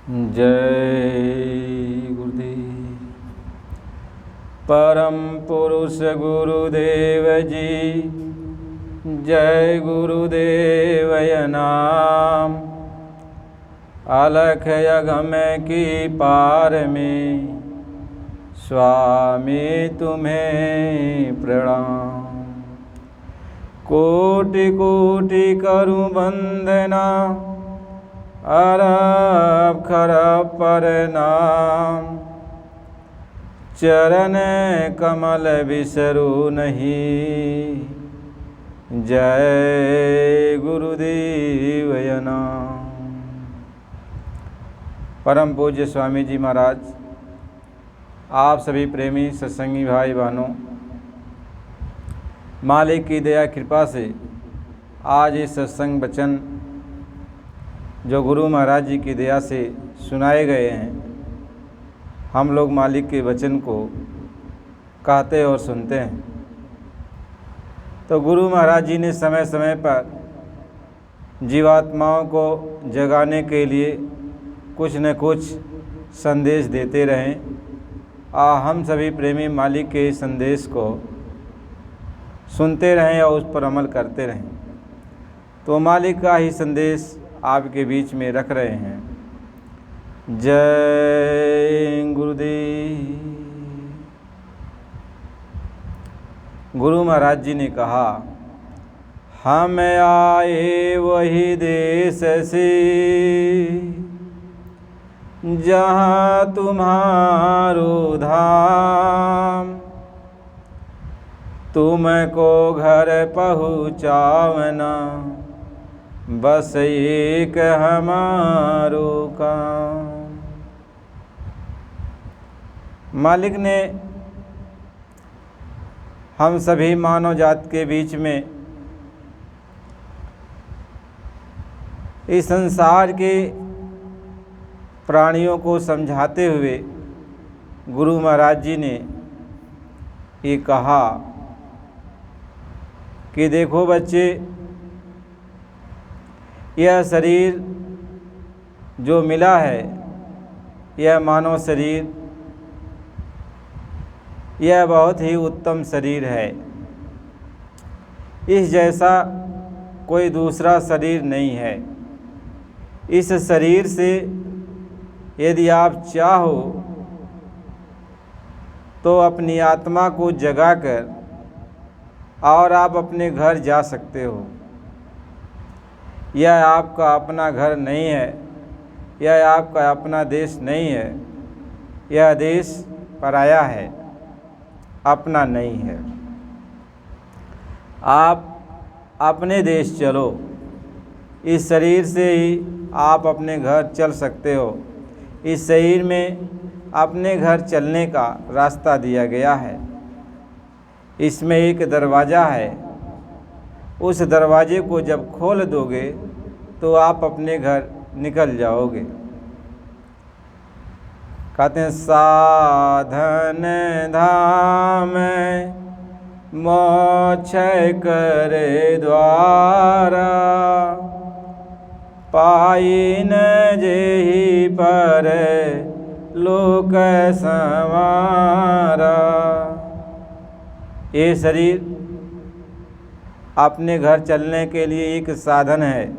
जय गुरुदेव। परम पुरुष गुरुदेव जी, जय गुरुदेव नाम। अलख यगम की पार में स्वामी तुम्हें प्रणाम। कोटि कोटि करूं वंदना, अरब खरब प्रणाम। चरण कमल बिसरू नहीं, जय गुरुदेव नाम। परम पूज्य स्वामी जी महाराज, आप सभी प्रेमी सत्संगी भाई बहनों, मालिक की दया कृपा से आज ये सत्संग वचन जो गुरु महाराज जी की दया से सुनाए गए हैं, हम लोग मालिक के वचन को कहते और सुनते हैं। तो गुरु महाराज जी ने समय समय पर जीवात्माओं को जगाने के लिए कुछ न कुछ संदेश देते रहें। हम सभी प्रेमी मालिक के संदेश को सुनते रहें और उस पर अमल करते रहें। तो मालिक का ही संदेश आपके बीच में रख रहे हैं। जय गुरुदेव। गुरु महाराज जी ने कहा, हम आए वही देश से जहाँ तुम्हारो धाम। तुमको घर पहुँचावना बस एक हमारो काम। मालिक ने हम सभी मानव जात के बीच में इस संसार के प्राणियों को समझाते हुए गुरु महाराज जी ने ये कहा कि देखो बच्चे, यह शरीर जो मिला है, यह मानव शरीर, यह बहुत ही उत्तम शरीर है। इस जैसा कोई दूसरा शरीर नहीं है। इस शरीर से यदि आप चाहो तो अपनी आत्मा को जगाकर और आप अपने घर जा सकते हो। यह आपका अपना घर नहीं है, यह आपका अपना देश नहीं है। यह देश पराया है, अपना नहीं है। आप अपने देश चलो। इस शरीर से ही आप अपने घर चल सकते हो। इस शरीर में अपने घर चलने का रास्ता दिया गया है। इसमें एक दरवाज़ा है। उस दरवाजे को जब खोल दोगे तो आप अपने घर निकल जाओगे। कहते हैं, साधन धाम मोक्ष करे द्वारा, पाई न जेहि पर लोक संवारा। ये शरीर अपने घर चलने के लिए एक साधन है,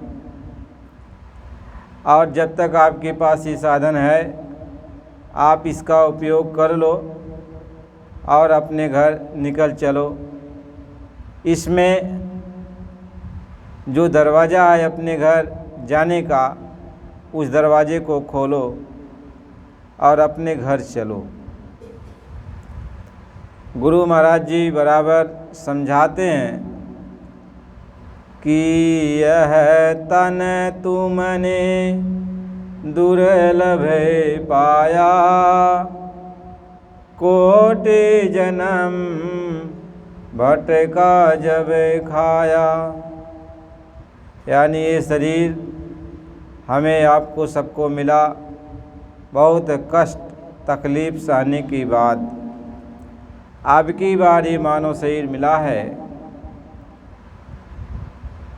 और जब तक आपके पास ये साधन है आप इसका उपयोग कर लो और अपने घर निकल चलो। इसमें जो दरवाज़ा है अपने घर जाने का, उस दरवाजे को खोलो और अपने घर चलो। गुरु महाराज जी बराबर समझाते हैं कि यह तन तुमने दुर्लभ पाया, कोटि जन्म भटका जब खाया। यानी ये शरीर हमें आपको सबको मिला बहुत कष्ट तकलीफ़ सहने के बाद। आपकी बार ये मानव शरीर मिला है,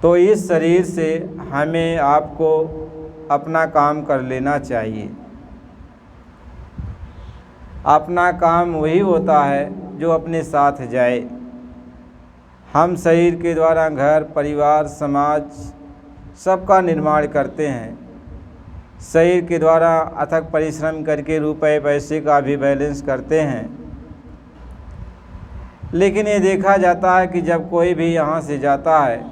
तो इस शरीर से हमें आपको अपना काम कर लेना चाहिए। अपना काम वही होता है जो अपने साथ जाए। हम शरीर के द्वारा घर, परिवार, समाज सबका निर्माण करते हैं। शरीर के द्वारा अथक परिश्रम करके रुपए पैसे का भी बैलेंस करते हैं। लेकिन ये देखा जाता है कि जब कोई भी यहाँ से जाता है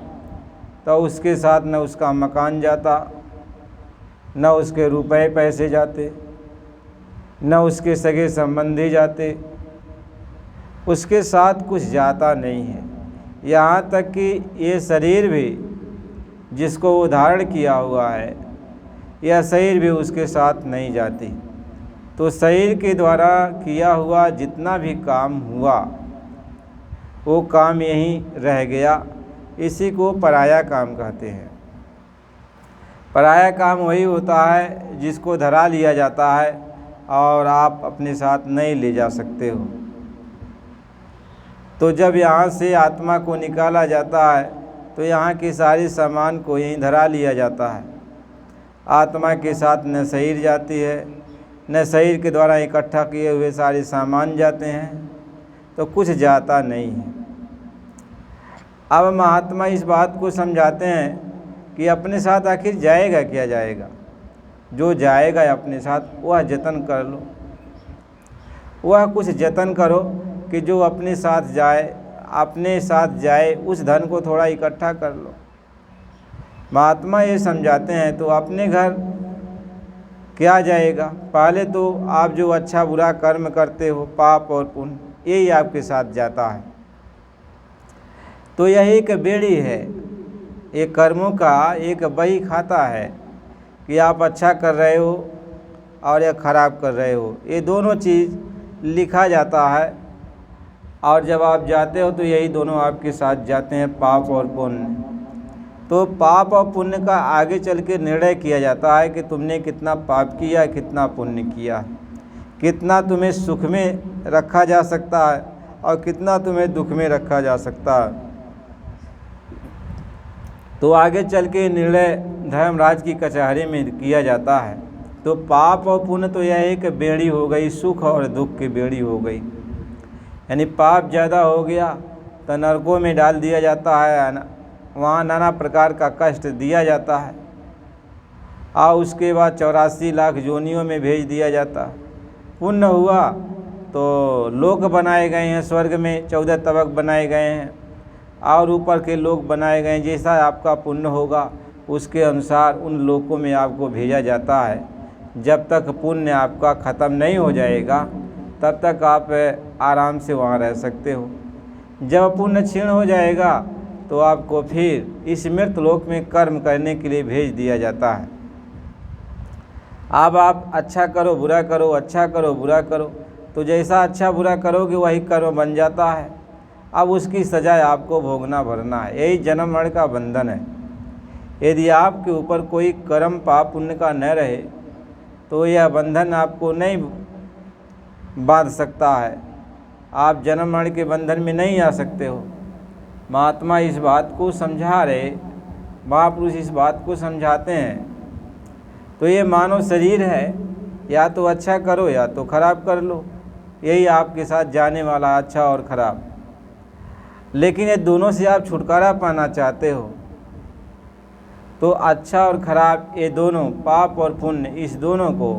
तो उसके साथ न उसका मकान जाता, न उसके रुपए पैसे जाते, न उसके सगे संबंधी जाते, उसके साथ कुछ जाता नहीं है। यहाँ तक कि ये शरीर भी जिसको वो धारण किया हुआ है, यह शरीर भी उसके साथ नहीं जाती। तो शरीर के द्वारा किया हुआ जितना भी काम हुआ वो काम यहीं रह गया। इसी को पराया काम कहते हैं। पराया काम वही होता है जिसको धरा लिया जाता है और आप अपने साथ नहीं ले जा सकते हो। तो जब यहाँ से आत्मा को निकाला जाता है तो यहाँ के सारे सामान को यहीं धरा लिया जाता है। आत्मा के साथ न शरीर जाती है, न शरीर के द्वारा इकट्ठा किए हुए सारे सामान जाते हैं, तो कुछ जाता नहीं है। अब महात्मा इस बात को समझाते हैं कि अपने साथ आखिर जाएगा क्या जाएगा। जो जाएगा अपने साथ वह जतन कर लो, वह कुछ जतन करो कि जो अपने साथ जाए, अपने साथ जाए उस धन को थोड़ा इकट्ठा कर लो। महात्मा ये समझाते हैं तो अपने घर क्या जाएगा। पहले तो आप जो अच्छा बुरा कर्म करते हो, पाप और पुण्य, यही आपके साथ जाता है। तो यह एक बेड़ी है, एक कर्मों का एक बही खाता है कि आप अच्छा कर रहे हो और या खराब कर रहे हो। ये दोनों चीज़ लिखा जाता है और जब आप जाते हो तो यही दोनों आपके साथ जाते हैं, पाप और पुण्य। तो पाप और पुण्य का आगे चल के निर्णय किया जाता है कि तुमने कितना पाप किया, कितना पुण्य किया, कितना तुम्हें सुख में रखा जा सकता है और कितना तुम्हें दुख में रखा जा सकता है। तो आगे चल के निर्णय धर्मराज की कचहरी में किया जाता है। तो पाप और पुण्य तो यह एक बेड़ी हो गई, सुख और दुख की बेड़ी हो गई। यानी पाप ज़्यादा हो गया तो नरकों में डाल दिया जाता है, वहाँ नाना प्रकार का कष्ट दिया जाता है और उसके बाद 84 लाख योनियों में भेज दिया जाता है। पुण्य हुआ तो लोक बनाए गए हैं, स्वर्ग में 14 तबक बनाए गए हैं और ऊपर के लोक बनाए गए हैं। जैसा आपका पुण्य होगा उसके अनुसार उन लोकों में आपको भेजा जाता है। जब तक पुण्य आपका ख़त्म नहीं हो जाएगा तब तक आप आराम से वहाँ रह सकते हो। जब पुण्य क्षीण हो जाएगा तो आपको फिर इस मृत लोक में कर्म करने के लिए भेज दिया जाता है। अब आप अच्छा करो बुरा करो, अच्छा करो बुरा करो, तो जैसा अच्छा बुरा करोगे वही कर्म बन जाता है। अब उसकी सज़ा आपको भोगना भरना है। यही जन्म मरण का बंधन है। यदि आपके ऊपर कोई कर्म पाप पुण्य का न रहे तो यह बंधन आपको नहीं बांध सकता है। आप जन्म मरण के बंधन में नहीं आ सकते हो। महात्मा इस बात को समझा रहे, महापुरुष इस बात को समझाते हैं। तो ये मानव शरीर है, या तो अच्छा करो या तो खराब कर लो, यही आपके साथ जाने वाला अच्छा और खराब। लेकिन ये दोनों से आप छुटकारा पाना चाहते हो तो अच्छा और खराब ये दोनों, पाप और पुण्य, इस दोनों को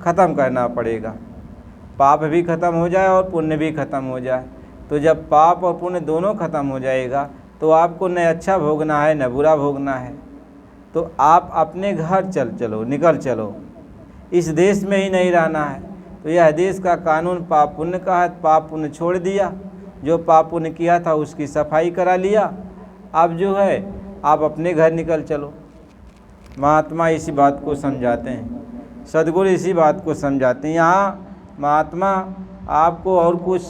ख़त्म करना पड़ेगा। पाप भी ख़त्म हो जाए और पुण्य भी ख़त्म हो जाए। तो जब पाप और पुण्य दोनों ख़त्म हो जाएगा तो आपको न अच्छा भोगना है न बुरा भोगना है। तो आप अपने घर चलो, निकल चलो। इस देश में ही नहीं रहना है। तो यह देश का कानून पाप पुण्य का है। पाप पुण्य छोड़ दिया, जो पाप पुण्य किया था उसकी सफाई करा लिया। अब जो है आप अपने घर निकल चलो। महात्मा इसी बात को समझाते हैं, सद्गुरु इसी बात को समझाते हैं। यहाँ महात्मा आपको और कुछ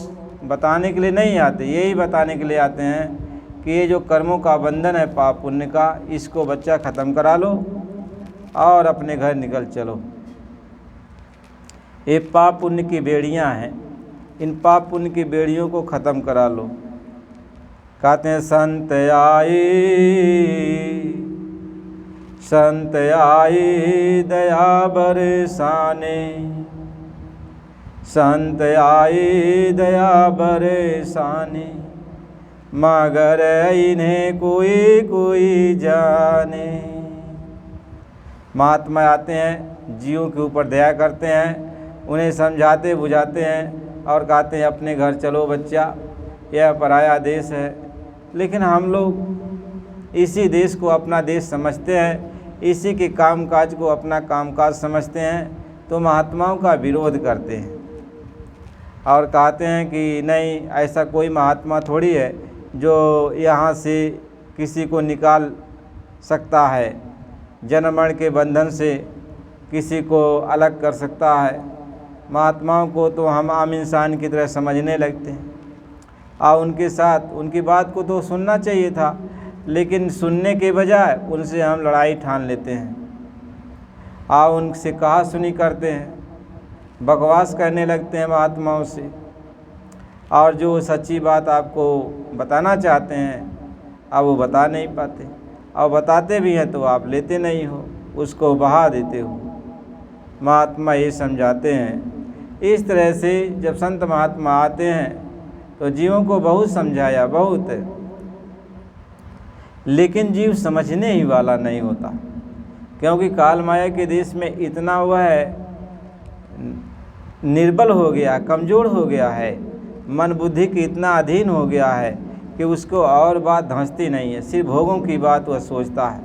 बताने के लिए नहीं आते, यही बताने के लिए आते हैं कि ये जो कर्मों का बंधन है पाप पुण्य का, इसको बच्चा ख़त्म करा लो और अपने घर निकल चलो। ये पाप पुण्य की बेड़ियाँ हैं, इन पाप पुण्य की बेड़ियों को ख़त्म करा लो। कहते हैं संत आए संत आए दया बरसाने, संत आए दया बरसाने, मगर इन्हें कोई कोई जाने। महात्मा आते हैं, जीवों के ऊपर दया करते हैं, उन्हें समझाते बुझाते हैं और कहते हैं अपने घर चलो बच्चा, यह पराया देश है। लेकिन हम लोग इसी देश को अपना देश समझते हैं, इसी के कामकाज को अपना कामकाज समझते हैं, तो महात्माओं का विरोध करते हैं और कहते हैं कि नहीं, ऐसा कोई महात्मा थोड़ी है जो यहाँ से किसी को निकाल सकता है, जन्म मरण के बंधन से किसी को अलग कर सकता है। महात्माओं को तो हम आम इंसान की तरह समझने लगते हैं और उनके साथ उनकी बात को तो सुनना चाहिए था, लेकिन सुनने के बजाय उनसे हम लड़ाई ठान लेते हैं और उनसे कहा सुनी करते हैं, बकवास करने लगते हैं महात्माओं से। और जो सच्ची बात आपको बताना चाहते हैं आप वो बता नहीं पाते, और बताते भी हैं तो आप लेते नहीं हो, उसको बहा देते हो। महात्मा ये समझाते हैं। इस तरह से जब संत महात्मा आते हैं तो जीवों को बहुत समझाया, बहुत, लेकिन जीव समझने ही वाला नहीं होता, क्योंकि काल माया के देश में इतना वह निर्बल हो गया, कमज़ोर हो गया है, मन बुद्धि के इतना अधीन हो गया है कि उसको और बात धंसती नहीं है। सिर्फ भोगों की बात वह सोचता है,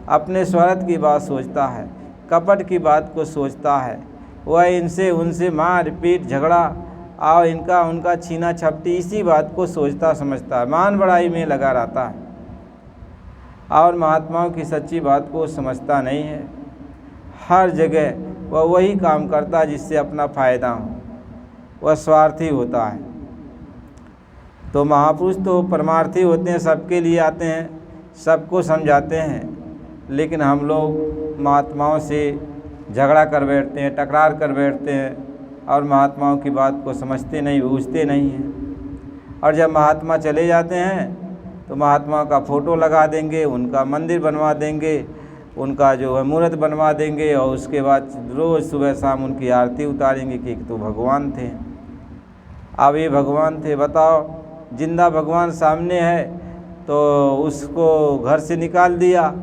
अपने स्वार्थ की बात सोचता है, कपट की बात को सोचता है। वह इनसे उनसे मार पीट झगड़ा और इनका उनका छीना झपटी, इसी बात को सोचता समझता है, मान बढ़ाई में लगा रहता है और महात्माओं की सच्ची बात को समझता नहीं है। हर जगह वह वही काम करता है जिससे अपना फ़ायदा हो, वह स्वार्थी होता है। तो महापुरुष तो परमार्थी होते हैं, सबके लिए आते हैं, सबको समझाते हैं, लेकिन हम लोग महात्माओं से झगड़ा कर बैठते हैं, टकरार कर बैठते हैं और महात्माओं की बात को समझते नहीं, बूझते नहीं हैं। और जब महात्मा चले जाते हैं तो महात्मा का फ़ोटो लगा देंगे, उनका मंदिर बनवा देंगे, उनका जो है मूर्त बनवा देंगे और उसके बाद रोज़ सुबह शाम उनकी आरती उतारेंगे कि तो भगवान थे। अब ये भगवान थे, बताओ, जिंदा भगवान सामने है तो उसको घर से निकाल दिया,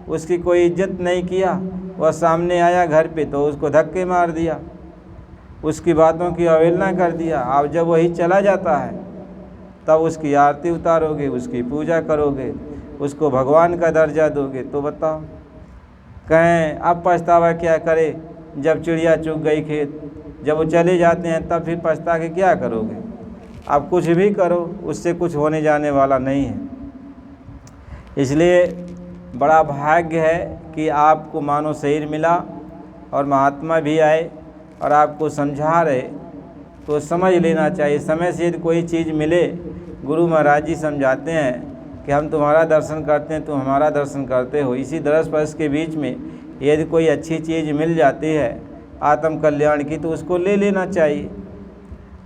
उसकी कोई इज्जत नहीं किया। वह सामने आया घर पे तो उसको धक्के मार दिया, उसकी बातों की अवहेलना कर दिया। अब जब वही चला जाता है तब उसकी आरती उतारोगे, उसकी पूजा करोगे, उसको भगवान का दर्जा दोगे। तो बताओ, कहें अब पछतावा क्या करे, जब चिड़िया चुग गई खेत, जब वो चले जाते हैं तब फिर पछता के क्या करोगे। आप कुछ भी करो, उससे कुछ होने जाने वाला नहीं है। इसलिए बड़ा भाग्य है कि आपको मानव शरीर मिला और महात्मा भी आए और आपको समझा रहे, तो समझ लेना चाहिए। समय से यदि कोई चीज़ मिले, गुरु महाराज जी समझाते हैं कि हम तुम्हारा दर्शन करते हैं, तुम हमारा दर्शन करते हो। इसी दरस परस के बीच में यदि कोई अच्छी चीज़ मिल जाती है आत्म कल्याण की, तो उसको ले लेना चाहिए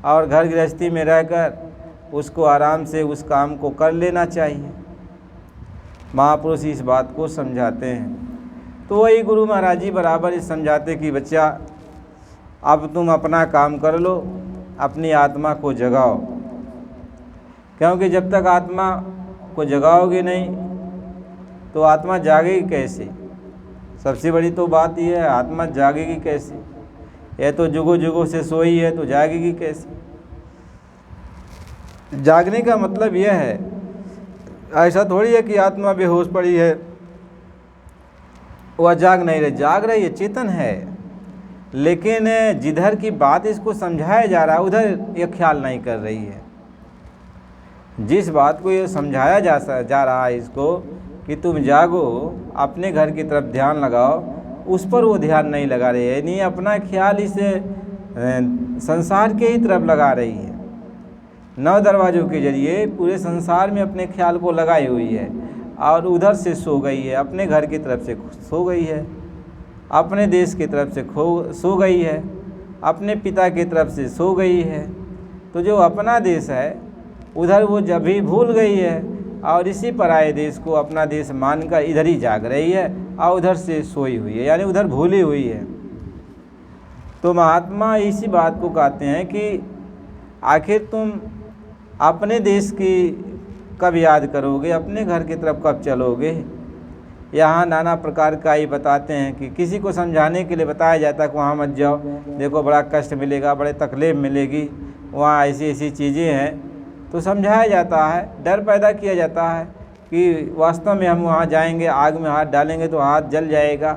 और घर गृहस्थी में रहकर उसको आराम से उस काम को कर लेना चाहिए। महापुरुष इस बात को समझाते हैं। तो वही गुरु महाराज जी बराबर इस समझाते कि बच्चा, अब तुम अपना काम कर लो, अपनी आत्मा को जगाओ, क्योंकि जब तक आत्मा को जगाओगे नहीं तो आत्मा जागेगी कैसे। सबसे बड़ी तो बात यह है, आत्मा जागेगी कैसे। यह तो जुगों जुगों से सोई है तो जागेगी कैसे। जागने का मतलब यह है, ऐसा थोड़ी है कि आत्मा बेहोश पड़ी है, वह जाग नहीं रही, जाग रही है, चेतन है, लेकिन जिधर की बात इसको समझाया जा रहा है उधर ये ख्याल नहीं कर रही है। जिस बात को ये समझाया जा रहा है इसको कि तुम जागो, अपने घर की तरफ ध्यान लगाओ, उस पर वो ध्यान नहीं लगा रही है, नहीं अपना ख्याल इस संसार के ही तरफ लगा रही है। 9 दरवाज़ों के जरिए पूरे संसार में अपने ख्याल को लगाई हुई है और उधर से सो गई है, अपने घर की तरफ से सो गई है, अपने देश की तरफ से सो गई है, अपने पिता की तरफ से सो गई है। तो जो अपना देश है उधर वो जब भी भूल गई है और इसी पराये देश को अपना देश मानकर इधर ही जाग रही है और उधर से सोई हुई है, यानी उधर भूली हुई है। तो महात्मा इसी बात को कहते हैं कि आखिर तुम अपने देश की कब याद करोगे, अपने घर की तरफ कब चलोगे। यहाँ नाना प्रकार का ही बताते हैं कि किसी को समझाने के लिए बताया जाता है कि वहाँ मत जाओ, देखो बड़ा कष्ट मिलेगा, बड़े तकलीफ मिलेगी, वहाँ ऐसी ऐसी चीज़ें हैं। तो समझाया जाता है, डर पैदा किया जाता है कि वास्तव में हम वहाँ जाएंगे, आग में हाथ डालेंगे तो हाथ जल जाएगा।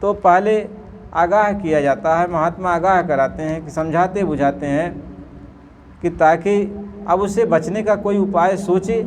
तो पहले आगाह किया जाता है, महात्मा आगाह कराते हैं कि समझाते बुझाते हैं कि ताकि अब उससे बचने का कोई उपाय सोचे।